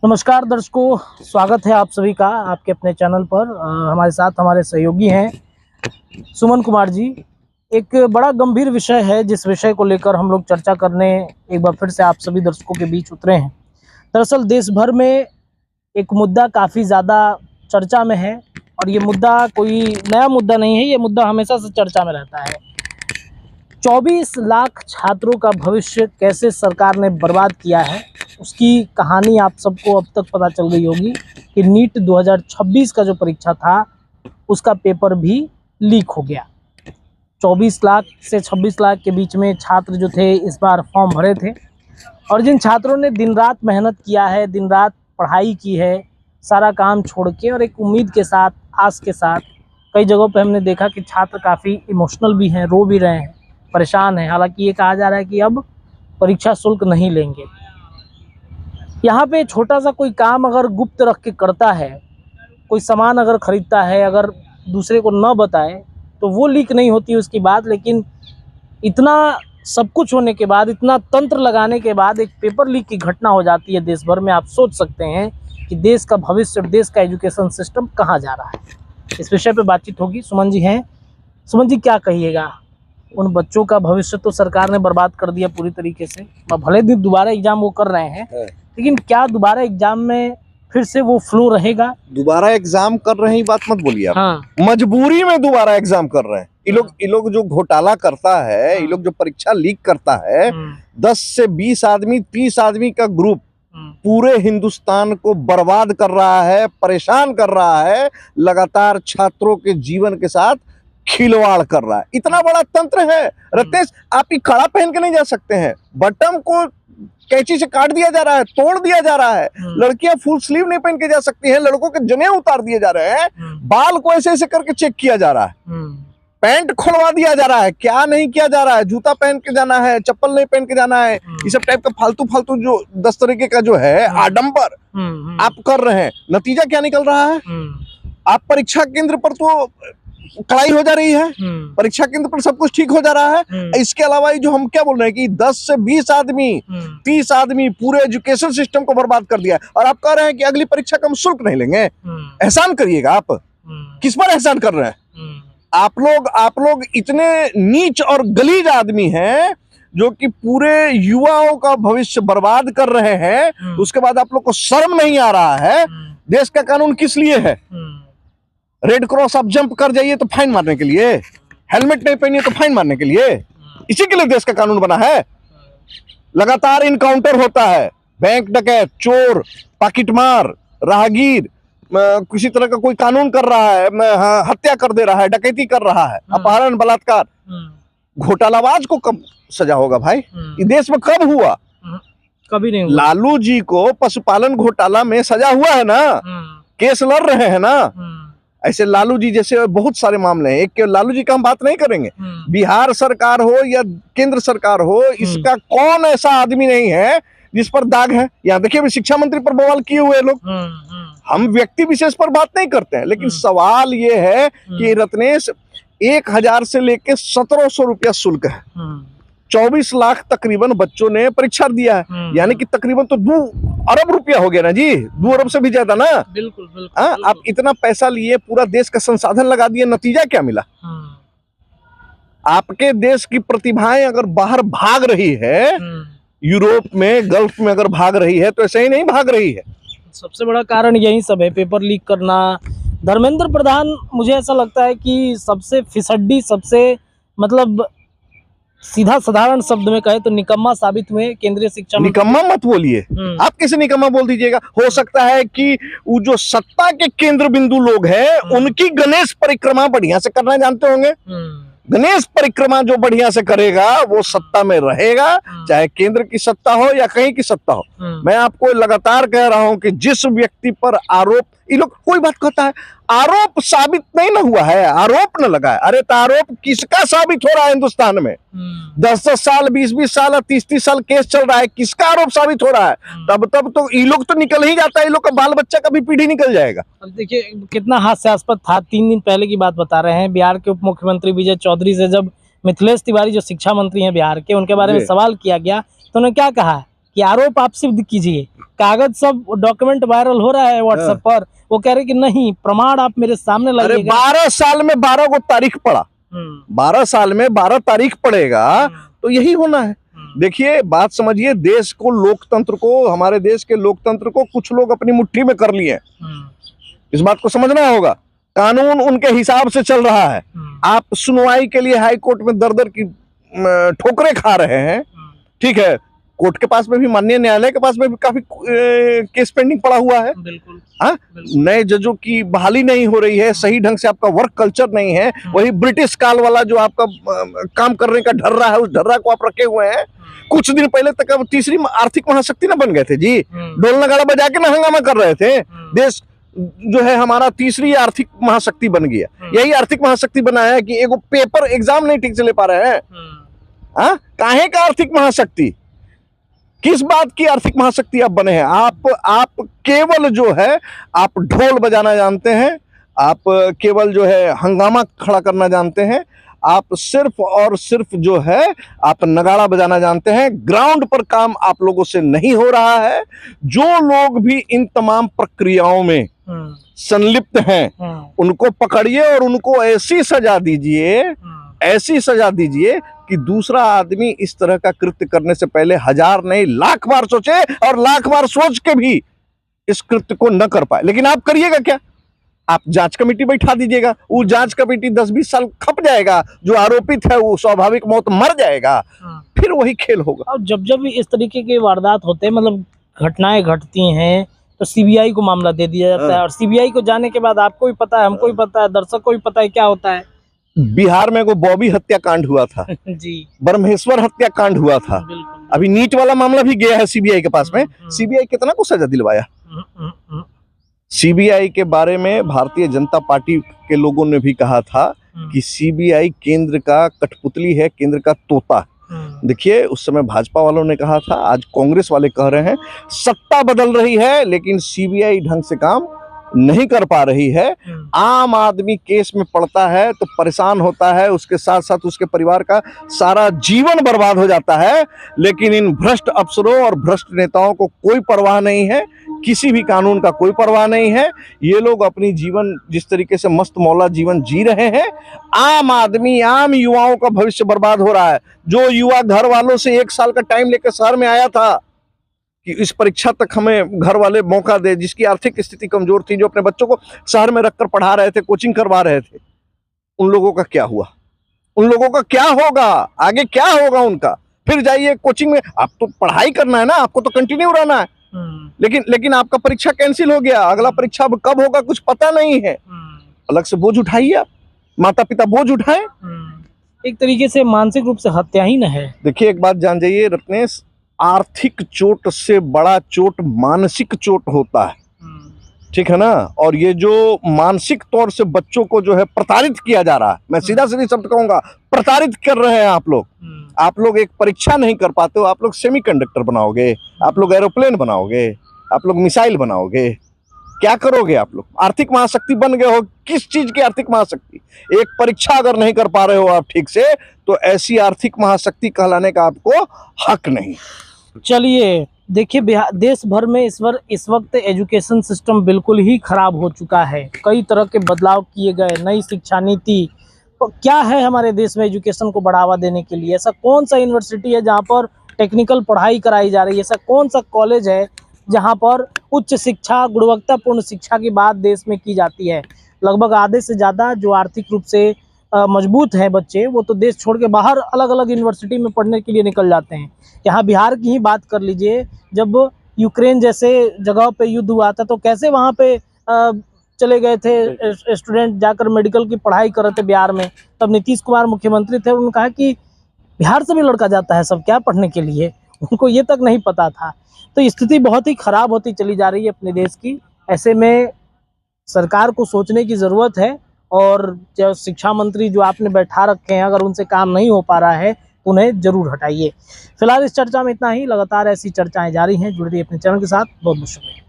नमस्कार दर्शकों, स्वागत है आप सभी का आपके अपने चैनल पर। हमारे साथ हमारे सहयोगी हैं सुमन कुमार जी। एक बड़ा गंभीर विषय है जिस विषय को लेकर हम लोग चर्चा करने एक बार फिर से आप सभी दर्शकों के बीच उतरे हैं। दरअसल देश भर में एक मुद्दा काफ़ी ज़्यादा चर्चा में है और ये मुद्दा कोई नया मुद्दा नहीं है, ये मुद्दा हमेशा से चर्चा में रहता है। 24 लाख छात्रों का भविष्य कैसे सरकार ने बर्बाद किया है, उसकी कहानी आप सबको अब तक पता चल गई होगी कि नीट 2026 का जो परीक्षा था उसका पेपर भी लीक हो गया। 24 लाख से 26 लाख के बीच में छात्र जो थे इस बार फॉर्म भरे थे और जिन छात्रों ने दिन रात मेहनत किया है, दिन रात पढ़ाई की है, सारा काम छोड़ के और एक उम्मीद के साथ, आस के साथ, कई जगहों पे हमने देखा कि छात्र काफ़ी इमोशनल भी हैं, रो भी रहे हैं, परेशान हैं। हालांकि ये कहा जा रहा है कि अब परीक्षा शुल्क नहीं लेंगे। यहाँ पे छोटा सा कोई काम अगर गुप्त रख के करता है, कोई सामान अगर ख़रीदता है, अगर दूसरे को न बताए तो वो लीक नहीं होती उसकी बात। लेकिन इतना सब कुछ होने के बाद, इतना तंत्र लगाने के बाद एक पेपर लीक की घटना हो जाती है देश भर में। आप सोच सकते हैं कि देश का भविष्य, देश का एजुकेशन सिस्टम कहाँ जा रहा है। इस विषय पे बातचीत होगी। सुमन जी हैं। सुमन जी, क्या कहिएगा? उन बच्चों का भविष्य तो सरकार ने बर्बाद कर दिया पूरी तरीके से। भले ही दोबारा एग्जाम वो कर रहे हैं, लेकिन क्या दोबारा एग्जाम में फिर से वो फ्लो रहेगा? दोबारा एग्जाम कर रहे हैं, ये बात मत बोलिए आप। हाँ। मजबूरी में दोबारा एग्जाम कर रहे हैं। ये लोग जो घोटाला करता है, ये लोग जो परीक्षा लीक करता है, 10 से 20 आदमी, 30 आदमी का ग्रुप पूरे हिंदुस्तान को बर्बाद कर रहा है, परेशान कर रहा है, लगातार छात्रों के जीवन के साथ खिलवाड़ कर रहा है। इतना बड़ा तंत्र है रत्नेश, आप ये कड़ा पहन के नहीं जा सकते हैं। बटन को कैंची से काट दिया जा रहा है, तोड़ दिया जा रहा है। लड़कियां फुल स्लीव नहीं पहन के जा सकती हैं, लड़कों के जनेऊ उतार दिए जा रहे हैं, बाल को ऐसे ऐसे करके चेक किया जा रहा है, पैंट खुलवा दिया जा रहा है, क्या नहीं किया जा रहा है, जूता पहन के जाना है, चप्पल नहीं पहन के जाना है, ये सब टाइप का फालतू फालतू जो 10 तरीके का जो है आडंबर आप कर रहे हैं। नतीजा क्या निकल रहा है? आप परीक्षा केंद्र पर तो कड़ाई हो जा रही है, परीक्षा केंद्र पर सब कुछ ठीक हो जा रहा है। इसके अलावा जो हम क्या बोल रहे हैं कि 10 से 20 आदमी, 30 आदमी पूरे एजुकेशन सिस्टम को बर्बाद कर दिया है। और आप कह रहे हैं कि अगली परीक्षा का हम शुल्क नहीं लेंगे। एहसान करिएगा आप। किस पर एहसान कर रहे हैं आप लोग इतने नीच और गलीज आदमी हैं जो कि पूरे युवाओं का भविष्य बर्बाद कर रहे हैं। उसके बाद आप लोग को शर्म नहीं आ रहा है? देश का कानून किस लिए है? रेड क्रॉस आप जंप कर जाइए तो फाइन मारने के लिए, हेलमेट नहीं पहनिए तो फाइन मारने के लिए। इसी के लिए देश का कानून बना है। लगातार इनकाउंटर होता है, बैंक डकैत, चोर, पाकिटमार, राहगीर, किसी तरह का कोई कानून कर रहा है, हत्या कर दे रहा है, डकैती कर रहा है, अपहरण, बलात्कार। घोटालाबाज को कब सजा होगा भाई? ये देश में कब हुआ? कभी नहीं हुआ। लालू जी को पशुपालन घोटाला में सजा हुआ है ना, केस लड़ रहे हैं ना। ऐसे लालू जी जैसे बहुत सारे मामले हैं। एक लालू जी का हम बात नहीं करेंगे, बिहार सरकार हो या केंद्र सरकार हो, इसका कौन ऐसा आदमी नहीं है जिस पर दाग है। यहाँ देखिए, अभी शिक्षा मंत्री पर बवाल किए हुए लोग। हम व्यक्ति विशेष पर बात नहीं करते हैं, लेकिन सवाल ये है कि रत्नेश 1000 से लेके 1700 रुपया शुल्क है। 24 लाख तकरीबन बच्चों ने परीक्षा दिया है, यानी कि तकरीबन तो 2 अरब रुपया हो गया ना जी, 2 अरब से भी ज्यादा ना। बिल्कुल बिल्कुल। आप इतना पैसा लिए, पूरा देश का संसाधन लगा दिए, नतीजा क्या मिला? आपके देश की प्रतिभाएं अगर बाहर भाग रही है, यूरोप में, गल्फ में अगर भाग रही है, तो ऐसे ही नहीं भाग रही है। सबसे बड़ा कारण यही सब है, पेपर लीक करना। धर्मेंद्र प्रधान, मुझे ऐसा लगता है कि सबसे फिसड्डी, सबसे मतलब सीधा साधारण शब्द में कहे तो निकम्मा साबित हुए केंद्रीय शिक्षा मंत्री। निकम्मा मत बोलिए, आप कैसे निकम्मा बोल दीजिएगा? हो सकता है कि वो जो सत्ता के केंद्र बिंदु लोग हैं, उनकी गणेश परिक्रमा बढ़िया से करना जानते होंगे। गणेश परिक्रमा जो बढ़िया से करेगा वो सत्ता में रहेगा, चाहे केंद्र की सत्ता हो या कहीं की सत्ता हो। मैं आपको लगातार कह रहा हूं कि जिस व्यक्ति पर आरोप, ये लोग कोई बात कहता है, आरोप साबित नहीं ना हुआ है, आरोप न लगा है। अरे तो आरोप किसका साबित हो रहा है हिंदुस्तान में? 10-10 साल, 20-20 साल, 30-30 साल केस चल रहा है, किसका आरोप साबित हो रहा है? तब तो ये लोग तो निकल ही जाता है, ये लोग का बाल बच्चा का भी पीढ़ी निकल जाएगा। अब देखिए कितना हास्यास्पद था। 3 दिन पहले की बात बता रहे हैं, बिहार के उप मुख्यमंत्री विजय चौधरी से जब मिथिलेश तिवारी जो शिक्षा मंत्री हैं बिहार के, उनके बारे में सवाल किया गया तो उन्होंने क्या कहा? कि आरोप आप सिद्ध कीजिए, कागज सब डॉक्यूमेंट वायरल हो रहा है व्हाट्सएप पर, वो कह रहे कि नहीं प्रमाण आप मेरे सामने अरे लाइएगा। 12 साल में 12 को तारीख पड़ा, 12 साल में 12 तारीख पड़ेगा, तो यही होना है। देखिए बात समझिए, देश को, लोकतंत्र को, हमारे देश के लोकतंत्र को कुछ लोग अपनी मुट्ठी में कर लिए हैं। इस बात को समझना होगा। कानून उनके हिसाब से चल रहा है। आप सुनवाई के लिए हाई कोर्ट में दर दर की ठोकरें खा रहे हैं, ठीक है। कोर्ट के पास में भी, माननीय न्यायालय के पास में भी काफी केस पेंडिंग पड़ा हुआ है। बिल्कुल। हाँ, नए जजों की बहाली नहीं हो रही है, सही ढंग से आपका वर्क कल्चर नहीं है। वही ब्रिटिश काल वाला जो आपका काम करने का ढर्रा है, उस ढर्रा को आप रखे हुए हैं। कुछ दिन पहले तक अब तीसरी आर्थिक महाशक्ति ना बन गए थे जी, ढोल नगाड़ा बजा के ना हंगामा कर रहे थे। देश जो है हमारा तीसरी आर्थिक महाशक्ति बन गया। यही आर्थिक महाशक्ति बनाया है कि एगो पेपर एग्जाम नहीं ठीक से ले पा रहे हैं। हाँ, काहे का आर्थिक महाशक्ति, किस बात की आर्थिक महाशक्ति आप बने हैं? आप केवल जो है आप ढोल बजाना जानते हैं, आप केवल जो है हंगामा खड़ा करना जानते हैं, आप सिर्फ और सिर्फ जो है आप नगाड़ा बजाना जानते हैं। ग्राउंड पर काम आप लोगों से नहीं हो रहा है। जो लोग भी इन तमाम प्रक्रियाओं में संलिप्त हैं उनको पकड़िए और उनको ऐसी सजा दीजिए, ऐसी सजा दीजिए कि दूसरा आदमी इस तरह का कृत्य करने से पहले 1000 नहीं लाख बार सोचे, और लाख बार सोच के भी इस कृत्य को न कर पाए। लेकिन आप करिएगा क्या? आप जांच कमेटी बैठा दीजिएगा, वो जांच कमेटी 10-20 साल खप जाएगा, जो आरोपित है वो स्वाभाविक मौत मर जाएगा, फिर वही खेल होगा। और जब इस तरीके के वारदात होते हैं, मतलब घटनाएं घटती हैं, तो सीबीआई को मामला दे दिया जाता है, और सीबीआई को जाने के बाद आपको भी पता है, हमको भी पता है, दर्शक को भी पता है क्या होता है। बिहार में वो बॉबी हत्याकांड हुआ था जी, ब्रह्मेश्वर हत्याकांड हुआ था, अभी नीट वाला मामला भी गया है सीबीआई के पास में। सीबीआई कितना को सजा दिलवाया? सीबीआई के बारे में भारतीय जनता पार्टी के लोगों ने भी कहा था कि सीबीआई केंद्र का कठपुतली है, केंद्र का तोता। देखिए उस समय भाजपा वालों ने कहा था, आज कांग्रेस वाले कह रहे हैं। सत्ता बदल रही है लेकिन सीबीआई ढंग से काम नहीं कर पा रही है। आम आदमी केस में पड़ता है तो परेशान होता है, उसके साथ साथ उसके परिवार का सारा जीवन बर्बाद हो जाता है। लेकिन इन भ्रष्ट अफसरों और भ्रष्ट नेताओं को कोई परवाह नहीं है, किसी भी कानून का कोई परवाह नहीं है। ये लोग अपनी जीवन जिस तरीके से मस्त मौला जीवन जी रहे हैं, आम आदमी, आम युवाओं का भविष्य बर्बाद हो रहा है। जो युवा घर वालों से 1 साल का टाइम लेकर शहर में आया था कि इस परीक्षा तक हमें घर वाले मौका दे, जिसकी आर्थिक स्थिति कमजोर थी, जो अपने बच्चों को शहर में रखकर पढ़ा रहे थे, कोचिंग करवा रहे थे, उन लोगों का क्या हुआ? उन लोगों का क्या होगा? आगे क्या होगा उनका? फिर जाइए कोचिंग में, आप तो पढ़ाई करना है ना, आपको तो कंटिन्यू रहना है। लेकिन आपका परीक्षा कैंसिल हो गया, अगला परीक्षा अब कब होगा कुछ पता नहीं है। अलग से बोझ उठाइए, आप माता पिता बोझ उठाएं। एक तरीके से मानसिक रूप से हत्या ही न है। देखिए एक बात जान जाइए रत्नेश, आर्थिक चोट से बड़ा चोट मानसिक चोट होता है, ठीक है ना। और ये जो मानसिक तौर से बच्चों को जो है प्रताड़ित किया जा रहा है, मैं सीधा सीधी शब्द कहूंगा, प्रताड़ित कर रहे हैं आप लोग। आप लोग एक परीक्षा नहीं कर पाते हो, आप लोग सेमीकंडक्टर बनाओगे, आप लोग एरोप्लेन बनाओगे, आप लोग मिसाइल बनाओगे, क्या करोगे आप लोग? आर्थिक महाशक्ति बन गए हो, किस चीज की आर्थिक महाशक्ति? एक परीक्षा अगर नहीं कर पा रहे हो आप ठीक से, तो ऐसी आर्थिक महाशक्ति कहलाने का आपको हक नहीं। चलिए देखिए, देश भर में इस वक्त एजुकेशन सिस्टम बिल्कुल ही खराब हो चुका है। कई तरह के बदलाव किए गए, नई शिक्षा नीति, तो क्या है हमारे देश में एजुकेशन को बढ़ावा देने के लिए? ऐसा कौन सा यूनिवर्सिटी है जहाँ पर टेक्निकल पढ़ाई कराई जा रही है? ऐसा कौन सा कॉलेज है जहाँ पर उच्च शिक्षा, गुणवत्तापूर्ण शिक्षा की बात देश में की जाती है? लगभग आधे से ज़्यादा जो आर्थिक रूप से मजबूत हैं बच्चे, वो तो देश छोड़ के बाहर अलग अलग यूनिवर्सिटी में पढ़ने के लिए निकल जाते हैं। यहाँ बिहार की ही बात कर लीजिए, जब यूक्रेन जैसे जगह पे युद्ध हुआ था तो कैसे वहाँ पे चले गए थे स्टूडेंट, जाकर मेडिकल की पढ़ाई कर रहे थे बिहार में। तब नीतीश कुमार मुख्यमंत्री थे, उन्होंने कहा कि बिहार से भी लड़का जाता है सब क्या पढ़ने के लिए, उनको ये तक नहीं पता था। तो स्थिति बहुत ही खराब होती चली जा रही है अपने देश की। ऐसे में सरकार को सोचने की ज़रूरत है, और जो शिक्षा मंत्री जो आपने बैठा रखे हैं, अगर उनसे काम नहीं हो पा रहा है तो उन्हें जरूर हटाइए। फिलहाल इस चर्चा में इतना ही, लगातार ऐसी चर्चाएं जारी हैं। जुड़ रही अपने चैनल के साथ। बहुत बहुत शुक्रिया।